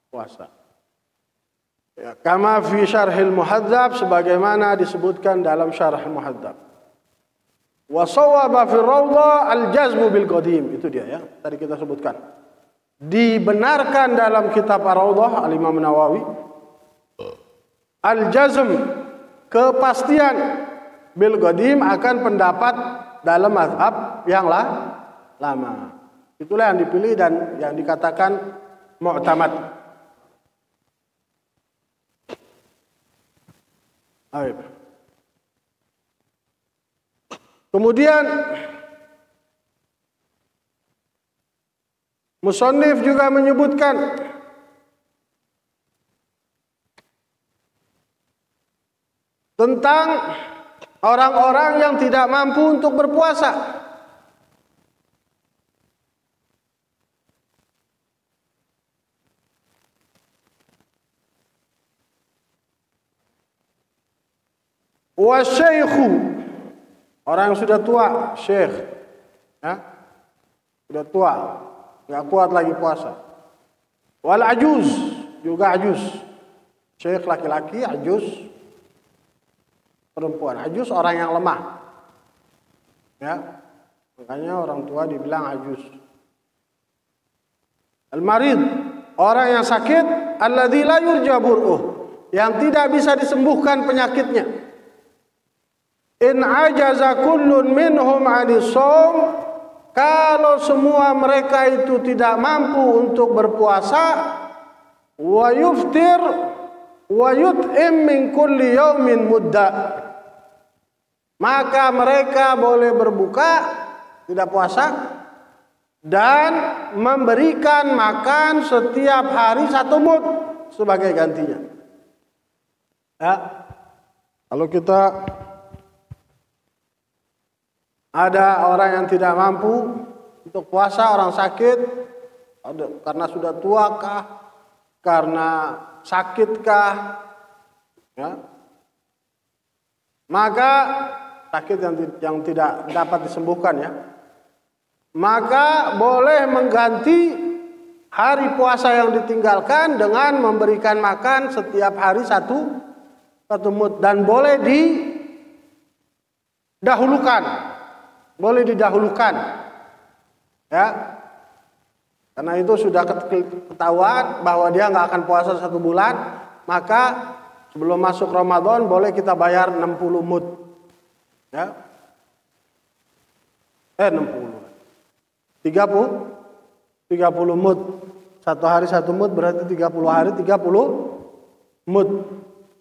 puasa. Ya, kama fi syarhil muhadzab, sebagaimana disebutkan dalam syarah muhadzab. Wa shawaba fi rawdah al-jazmu bil qadim, itu dia ya, tadi kita sebutkan. Dibenarkan dalam kitab Ar-Rawdah Al-Imam Nawawi al-jazm, kepastian, bil qadim, akan pendapat dalam mazhab yang lama. Itulah yang dipilih dan yang dikatakan mu'tamad. Kemudian musannif juga menyebutkan tentang orang-orang yang tidak mampu untuk berpuasa. Wasyaikhu, orang yang sudah tua, syekh, ya, sudah tua, nggak kuat lagi puasa. Wal ajuz, juga ajuz, syekh laki-laki, ajuz perempuan. Ajuz orang yang lemah, ya, makanya orang tua dibilang ajuz. Al marid, orang yang sakit, alladzi la yurja bur'uh, yang tidak bisa disembuhkan penyakitnya. In ajaza kullun minhum 'anis shaum, kalau semua mereka itu tidak mampu untuk berpuasa, wa yuftir wa yut'im min kulli yaumin mudda, maka mereka boleh berbuka, tidak puasa, dan memberikan makan setiap hari 1 mud sebagai gantinya. Ya, kalau kita ada orang yang tidak mampu untuk puasa, orang sakit, karena sudah tua kah, karena sakit kah, ya, maka sakit yang tidak dapat disembuhkan, ya, maka boleh mengganti hari puasa yang ditinggalkan dengan memberikan makan setiap hari satu mud, dan boleh didahulukan, ya, karena itu sudah ketahuan bahwa dia nggak akan puasa 1 bulan, maka sebelum masuk Ramadan boleh kita bayar 60 mud, ya, 30 mud, 1 hari 1 mud berarti 30 hari 30 mud,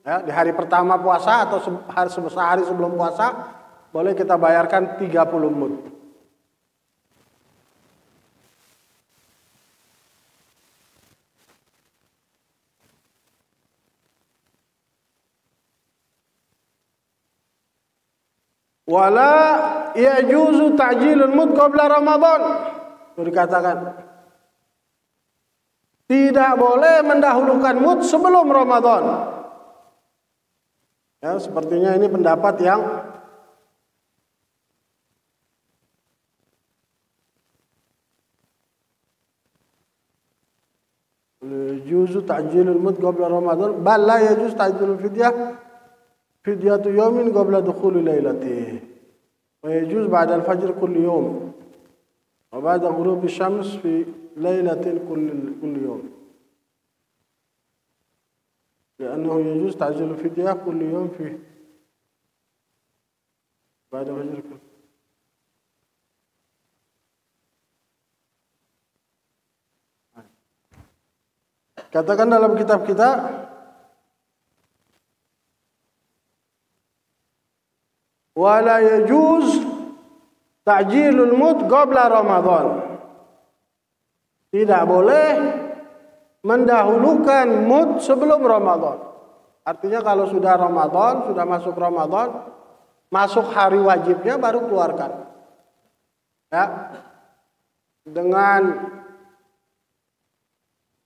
ya, di hari pertama puasa atau sehari sebelum puasa boleh kita bayarkan 30 mud. Wala yajuzu ta'jilul mud qabla Ramadan. Itu dikatakan tidak boleh mendahulukan mud sebelum Ramadan. Ya, sepertinya ini pendapat yang yajuzu ta'jilul mud qabla Ramadan, bal la yajuz ta'jilul fidyatu yawmin qabla dukhuli lailatihi, wa yajuz ba'da al-fajr kulli yawm wa ba'da ghurubi syams fi lailatin kulli yawm, li'annahu yajuz ta'jilul fidyah kulli yawm fi ba'da fajr kulli. Katakan dalam kitab kita, wala yajuz ta'jilul mud qabla Ramadan, tidak boleh mendahulukan mud sebelum Ramadan. Artinya kalau sudah Ramadan, sudah masuk Ramadan, masuk hari wajibnya baru keluarkan, ya, dengan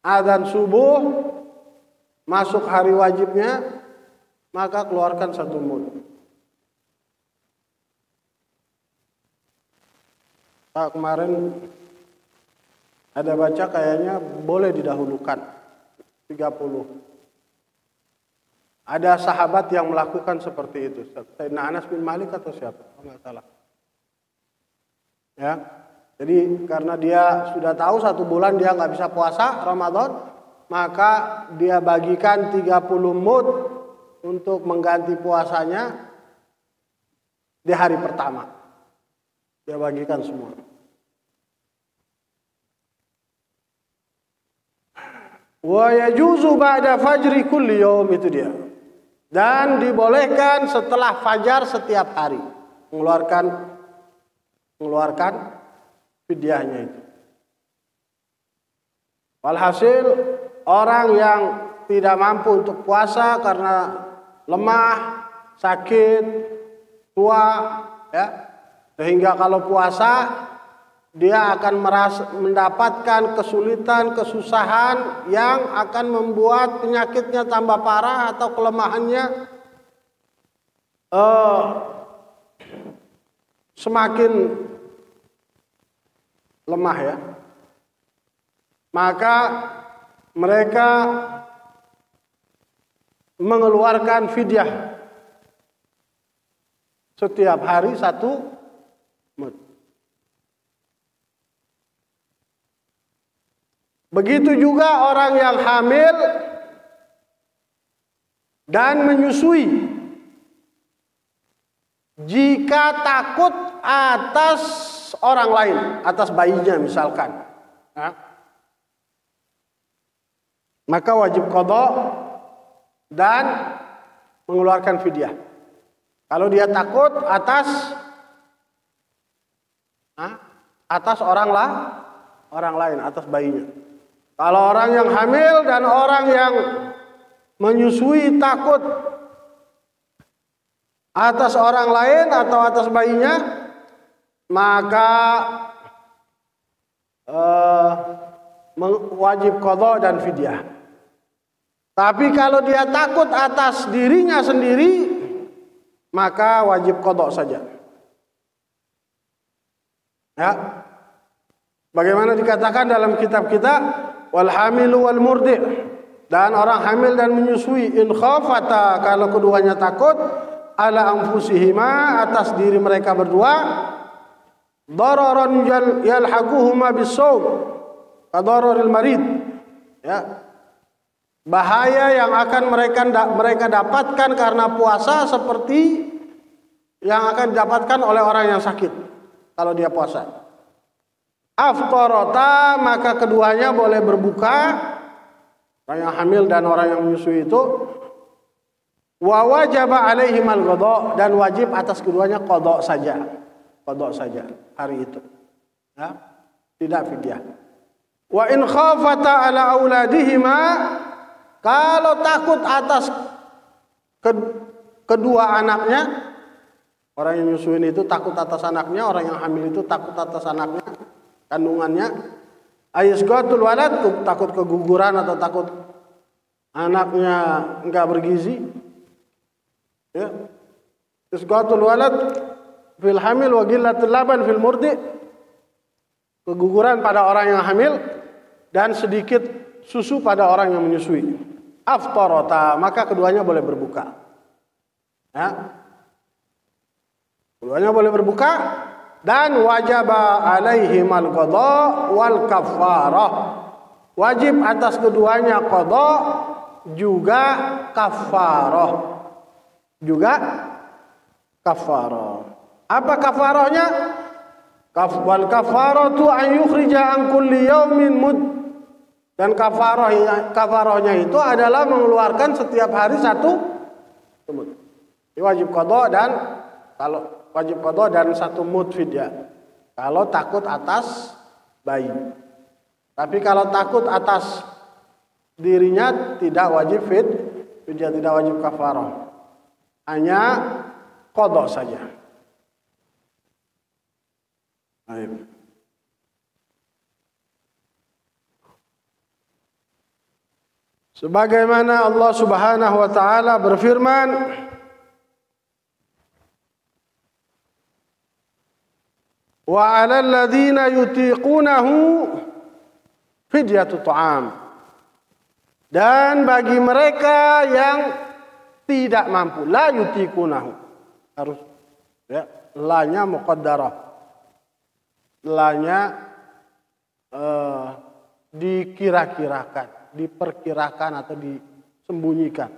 adzan subuh masuk hari wajibnya, maka keluarkan 1 mud. Kemarin ada baca kayaknya boleh didahulukan 30. Ada sahabat yang melakukan seperti itu. Sayyidina Anas bin Malik atau siapa? Enggak salah. Ya. Jadi karena dia sudah tahu 1 bulan dia nggak bisa puasa Ramadan, maka dia bagikan 30 mud untuk mengganti puasanya di hari pertama. Dia bagikan semua. Wa yajuzu ba'da fajri kulli yaum, itu dia. Dan dibolehkan setelah fajar setiap hari mengeluarkan fidyahnya itu. Walhasil orang yang tidak mampu untuk puasa karena lemah, sakit, tua, ya, sehingga kalau puasa dia akan mendapatkan kesulitan, kesusahan yang akan membuat penyakitnya tambah parah atau kelemahannya semakin lemah, ya. Maka mereka mengeluarkan fidyah setiap hari 1 mud. Begitu juga orang yang hamil dan menyusui. Jika takut atas orang lain, atas bayinya misalkan, ya, maka wajib qadha dan mengeluarkan fidyah. Kalau dia takut atas orang lain, atas bayinya. Kalau orang yang hamil dan orang yang menyusui takut atas orang lain atau atas bayinya, maka wajib qadha dan fidyah. Tapi kalau dia takut atas dirinya sendiri, maka wajib qadha saja. Ya. Bagaimana dikatakan dalam kitab kita, wal hamilu wal murdi', dan orang hamil dan menyusui, in khafata, kalau keduanya takut, ala anfusihima, atas diri mereka berdua, dararan yalhaquhuma bis-shaum kadararil marid, ya, bahaya yang akan mereka dapatkan karena puasa seperti yang akan didapatkan oleh orang yang sakit kalau dia puasa. Aftarata, maka keduanya boleh berbuka, orang yang hamil dan orang yang menyusui itu. Wa wajaba alaihimal qadha, dan wajib atas keduanya qadha saja hari itu, ya, tidak fidyah. Wa in khafata ala auladihima, kalau takut atas kedua anaknya, orang yang menyusui itu takut atas anaknya, orang yang hamil itu takut atas anaknya, kandungannya, ayasqatul walad, takut keguguran atau takut anaknya enggak bergizi. Ya. Isqatul walad fil hamil wa qillatul laban fil murdi', keguguran pada orang yang hamil dan sedikit susu pada orang yang menyusui. Aftarata, maka keduanya boleh berbuka. Ya. Keduanya boleh berbuka, dan wajaba alaihimal qadha wal kafarah, wajib atas keduanya qadha juga kafarah. Apa kafarahnya? Wal kafaratu an yukhrija an kulli yaumin mud, dan kafarahnya itu adalah mengeluarkan setiap hari 1 mud. Ini wajib qadha, dan kalau wajib qadha dan 1 mud fidyah kalau takut atas bayi. Tapi kalau takut atas dirinya tidak wajib fidyah, tidak wajib kafarah, hanya qadha saja. Baik. Sebagaimana Allah Subhanahu wa taala berfirman, wa 'alal ladzina yutiqunahu fidyatut ta'am. Dan bagi mereka yang tidak mampu, la yutikunahu, harus ya, lanya muqaddarah, lanya dikira-kirakan, diperkirakan atau disembunyikan.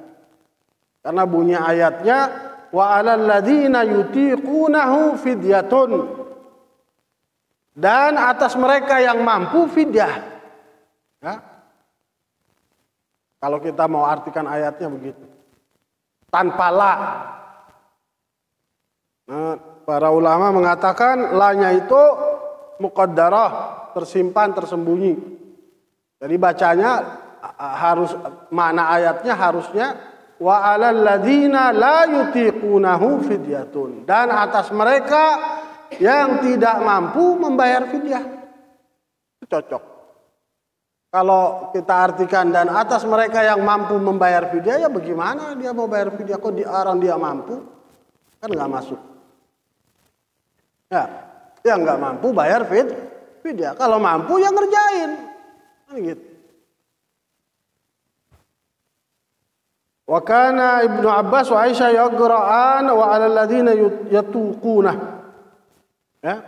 Karena bunyi ayatnya wa 'alal ladzina yutiqunahu fidyatun, dan atas mereka yang mampu fidyah. Ya. Kalau kita mau artikan ayatnya begitu. Tanpa la. Nah, para ulama mengatakan lanya itu muqaddarah, tersimpan, tersembunyi. Jadi bacanya harus, makna ayatnya harusnya wa 'alal ladzina la yutiqunahu fidyatun, dan atas mereka yang tidak mampu membayar fidyah. Itu cocok. Kalau kita artikan dan atas mereka yang mampu membayar fidyah, ya bagaimana dia mau bayar fidyah kok orang dia mampu? Kan nggak masuk. Ya, yang nggak mampu bayar fidyah. Kalau mampu ya ngerjain. Kan gitu. Wa kana Ibnu Abbas wa Aisyah yaqra'an wa 'alal ladzina yatuquna. Ya.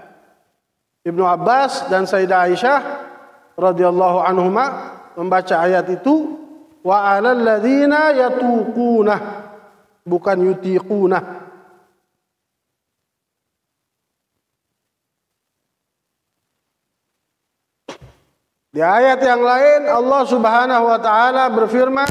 Ibnu Abbas dan Sayyidah Aisyah radhiyallahu anhuma membaca ayat itu wa 'alal ladzina yatuquna, bukan yutiquna. Di ayat yang lain Allah Subhanahu wa taala berfirman,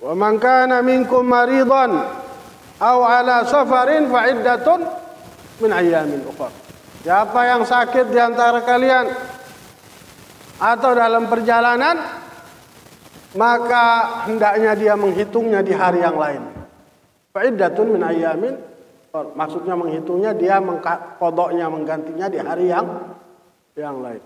wa man kana minkum maridan aw ala safarin fa iddatun min ayyamin ukhra. Siapa yang sakit di antara kalian atau dalam perjalanan, maka hendaknya dia menghitungnya di hari yang lain. Fa iddatun min ayyamin, maksudnya menghitungnya, dia qadanya, menggantinya di hari yang lain.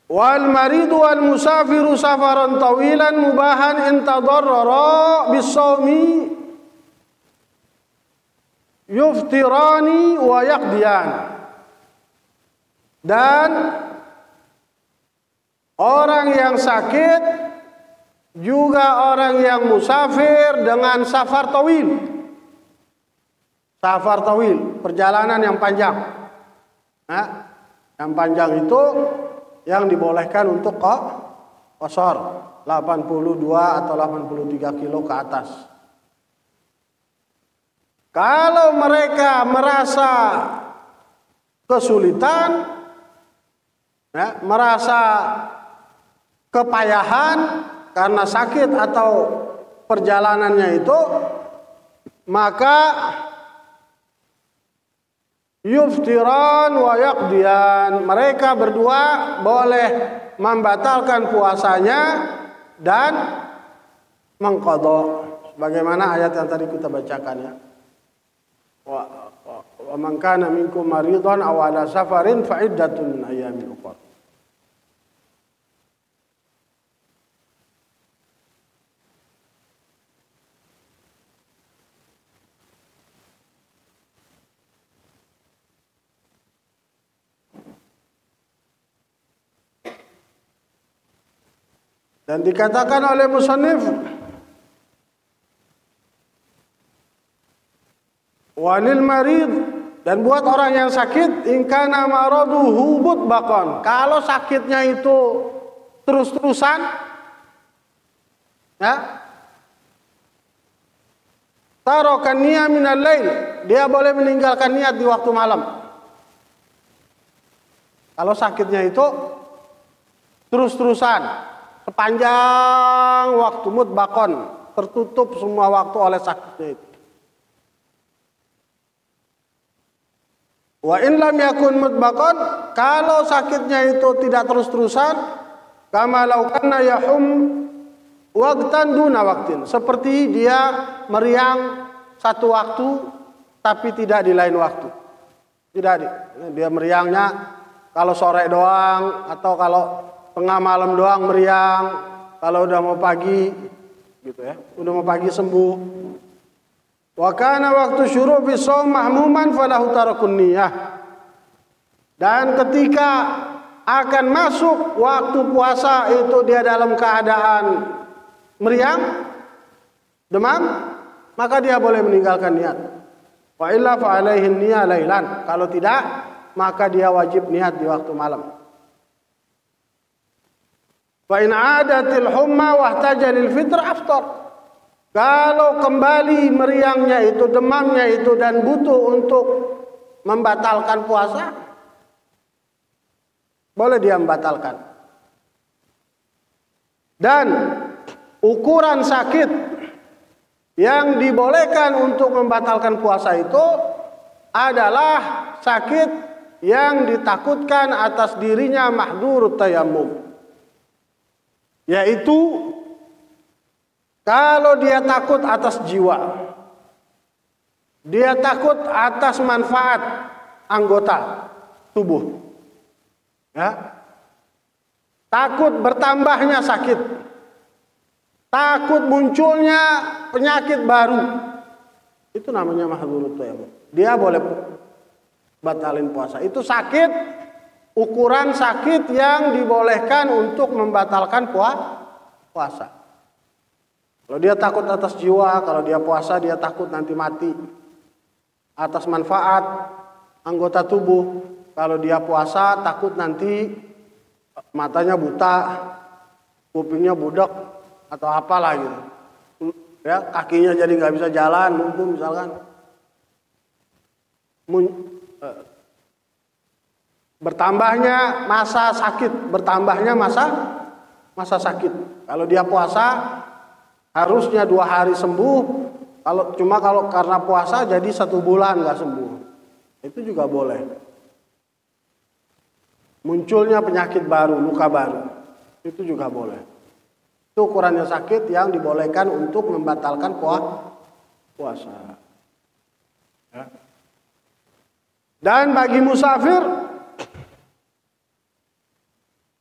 Wal maridu wal musafiru safaran tawilan mubahan in tadarrara bis-shaumi yuftirani wa yaqdiyan. Dan orang yang sakit juga orang yang musafir dengan safar tawil. Safar tawil, perjalanan yang panjang. Nah, yang panjang itu yang dibolehkan untuk qasar 82 atau 83 kilo ke atas. Kalau mereka merasa kesulitan, ya, merasa kepayahan karena sakit atau perjalanannya itu, maka yuftiran wa yaqdiyan, mereka berdua boleh membatalkan puasanya dan mengqadha, sebagaimana ayat yang tadi kita bacakan, ya. Wa man kana minkum maridan aw ala safarin fa iddatun min ayyamin ukhra. Dan dikatakan oleh musannif, walil marid, dan buat orang yang sakit, in kana maraduhu mutbaqan, kalau sakitnya itu terus-terusan, ya, tarokan niat minal lail, dia boleh meninggalkan niat di waktu malam. Kalau sakitnya itu terus-terusan, sepanjang waktu, mutbaqan, tertutup semua waktu oleh sakitnya itu. Wa in lam yakun mutbaqan, kalau sakitnya itu tidak terus-terusan, kama law kana yahum waqtan duna waqtin, seperti dia meriang satu waktu tapi tidak di lain waktu. Tidak, dia meriangnya kalau sore doang atau kalau tengah malam doang meriang, kalau udah mau pagi gitu ya. Udah mau pagi sembuh. Wa kana waktu syurubi shaum mahmuman falahu tarakun niyah. Dan ketika akan masuk waktu puasa itu dia dalam keadaan meriang, demam, maka dia boleh meninggalkan niat. Wa illa fa alaihi niyya lailan. Kalau tidak, maka dia wajib niat di waktu malam. Fa in 'adatil humma wahtaja lil fitr aftar. Kalau kembali meriangnya itu, demamnya itu dan butuh untuk membatalkan puasa, boleh dia membatalkan. Dan ukuran sakit yang dibolehkan untuk membatalkan puasa itu adalah sakit yang ditakutkan atas dirinya mahdhurut tayammum. Yaitu kalau dia takut atas jiwa, dia takut atas manfaat anggota tubuh, ya, takut bertambahnya sakit, takut munculnya penyakit baru, itu namanya mahdhurut tayammum. Dia boleh batalin puasa. Itu sakit, ukuran sakit yang dibolehkan untuk membatalkan puasa. Kalau dia takut atas jiwa, kalau dia puasa dia takut nanti mati. Atas manfaat anggota tubuh, kalau dia puasa takut nanti matanya buta, kupingnya budak atau apalah gitu. Ya, kakinya jadi nggak bisa jalan, lumpuh misalkan. Bertambahnya masa sakit, bertambahnya masa sakit. Kalau dia puasa harusnya 2 hari sembuh, kalau karena puasa jadi 1 bulan nggak sembuh, itu juga boleh. Munculnya penyakit baru, luka baru, itu juga boleh. Itu ukurannya sakit yang dibolehkan untuk membatalkan puasa. Ya. Dan bagi musafir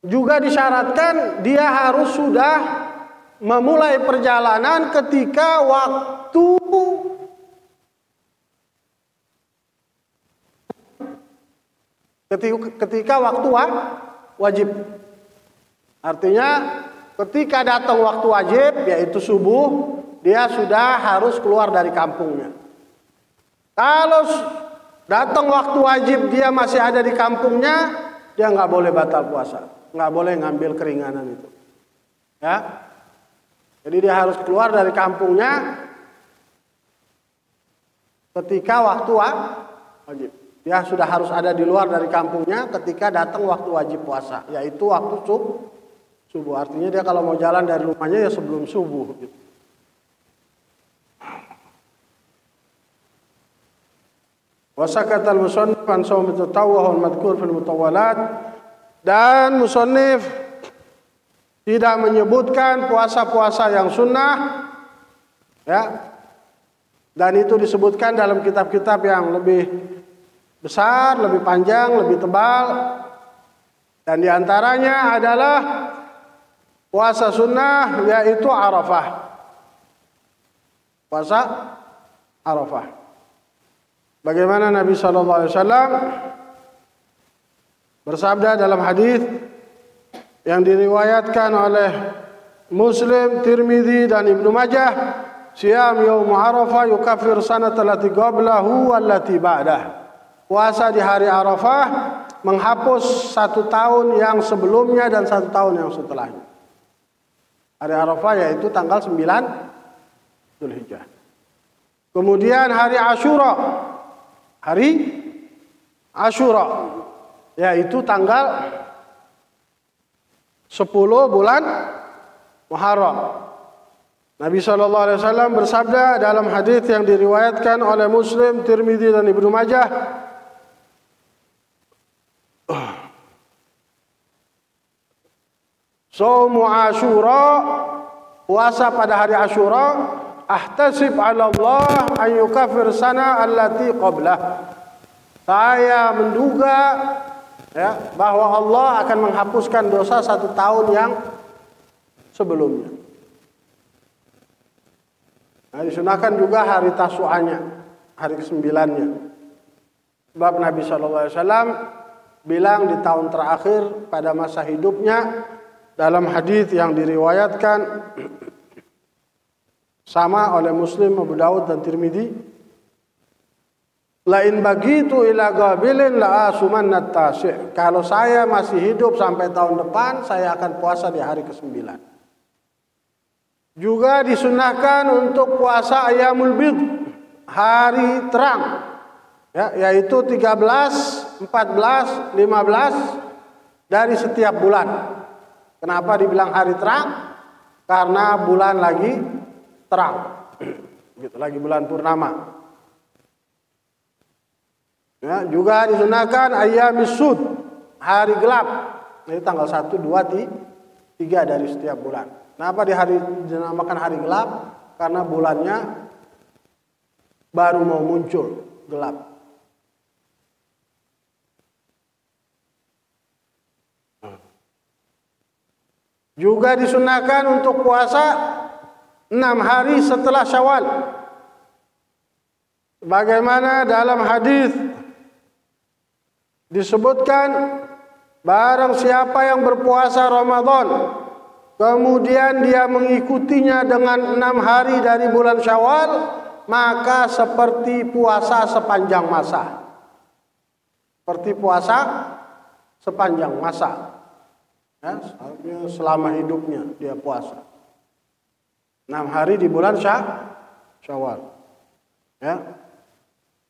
juga disyaratkan dia harus sudah memulai perjalanan ketika waktu wajib. Artinya ketika datang waktu wajib, yaitu subuh, dia sudah harus keluar dari kampungnya. Kalau datang waktu wajib dia masih ada di kampungnya, dia nggak boleh batal puasa, nggak boleh ngambil keringanan itu. Ya. Jadi dia harus keluar dari kampungnya ketika waktu wajib. Dia sudah harus ada di luar dari kampungnya ketika datang waktu wajib puasa, yaitu waktu subuh. Artinya dia kalau mau jalan dari rumahnya ya sebelum subuh. Gitu. Wasakatal musannif an shaum at-tatawwu' al-madhkur fil mutawwalat. Dan musannif tidak menyebutkan puasa-puasa yang sunnah, ya, dan itu disebutkan dalam kitab-kitab yang lebih besar, lebih panjang, lebih tebal, dan diantaranya adalah puasa sunnah yaitu Arafah, puasa Arafah. Bagaimana Nabi SAW bersabda dalam hadis yang diriwayatkan oleh Muslim, Tirmidzi dan Ibnu Majah, "Siyam yaum Arafah yukaffir sanata allati qablahu wallati ba'dah." Puasa di hari Arafah menghapus 1 tahun yang sebelumnya dan 1 tahun yang setelahnya. Hari Arafah yaitu tanggal 9 Dzulhijjah. Kemudian hari Asyura. Hari Asyura yaitu tanggal 10 bulan Muharram. Nabi SAW bersabda dalam hadis yang diriwayatkan oleh Muslim, Tirmidzi dan Ibnu Majah, Shaumu Asyura, puasa pada hari Asyura, ahtasib 'ala Allah an yukaffir sana allati qablah. Saya menduga ya, bahwa Allah akan menghapuskan dosa 1 tahun yang sebelumnya. Nah, disunahkan juga hari Tasu'anya, hari ke-9-nya. Sebab Nabi SAW bilang di tahun terakhir pada masa hidupnya dalam hadis yang diriwayatkan sama oleh Muslim, Abu Daud dan Tirmidzi, la in bagitu ila qabilin la asumanna at-tasi'. Kalau saya masih hidup sampai tahun depan, saya akan puasa di hari ke-9. Juga disunahkan untuk puasa Ayyamul Bidh, hari terang, ya, yaitu 13, 14, 15 dari setiap bulan. Kenapa dibilang hari terang? Karena bulan lagi terang, gitu, lagi bulan purnama. Ya, juga disunahkan Ayyamis Sud, hari gelap, ini tanggal 1, 2, 3 dari setiap bulan. Kenapa dinamakan hari gelap? Karena bulannya baru mau muncul, gelap. Juga disunahkan untuk puasa 6 hari setelah Syawal. Bagaimana dalam hadis disebutkan, barang siapa yang berpuasa Ramadan kemudian dia mengikutinya dengan 6 hari dari bulan Syawal, maka seperti puasa sepanjang masa. Seperti puasa sepanjang masa. Ya, selama hidupnya dia puasa 6 hari di bulan Syawal. Ya.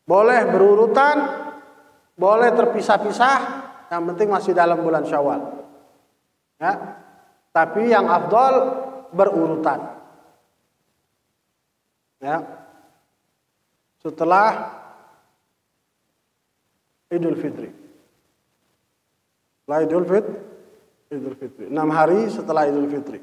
Boleh berurutan, boleh terpisah-pisah, yang penting masih dalam bulan Syawal. Ya. Tapi yang afdal berurutan. Ya. Setelah Idul Fitri. Setelah Idul Fitri. 6 hari setelah Idul Fitri.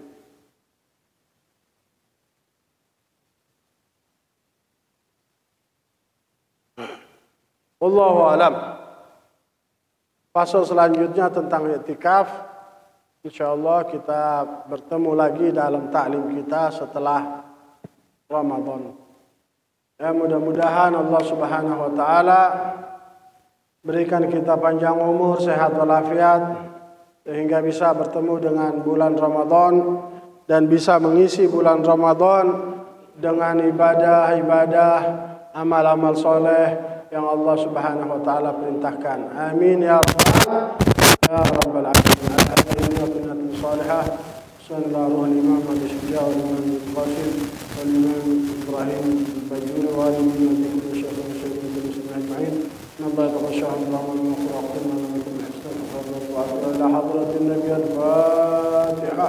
Wallahu a'lam. Pasal selanjutnya tentang i'tikaf. Insyaallah kita bertemu lagi dalam taklim kita setelah Ramadan. Ya, mudah-mudahan Allah Subhanahu wa taala berikan kita panjang umur, sehat walafiat, sehingga bisa bertemu dengan bulan Ramadan dan bisa mengisi bulan Ramadan dengan ibadah-ibadah, amal-amal soleh yang Allah Subhanahu wa taala perintahkan. Amin ya rabbal alamin. Al-Fatihah salihah. Sallallahu alaihi wa sallam Imam Qasim wal Imam Ibrahim al-Bajuri wa alihi wa sahbihi ajma'in. Nabi sallallahu alaihi wa sallam إلى حضرة النبي الفاتحة.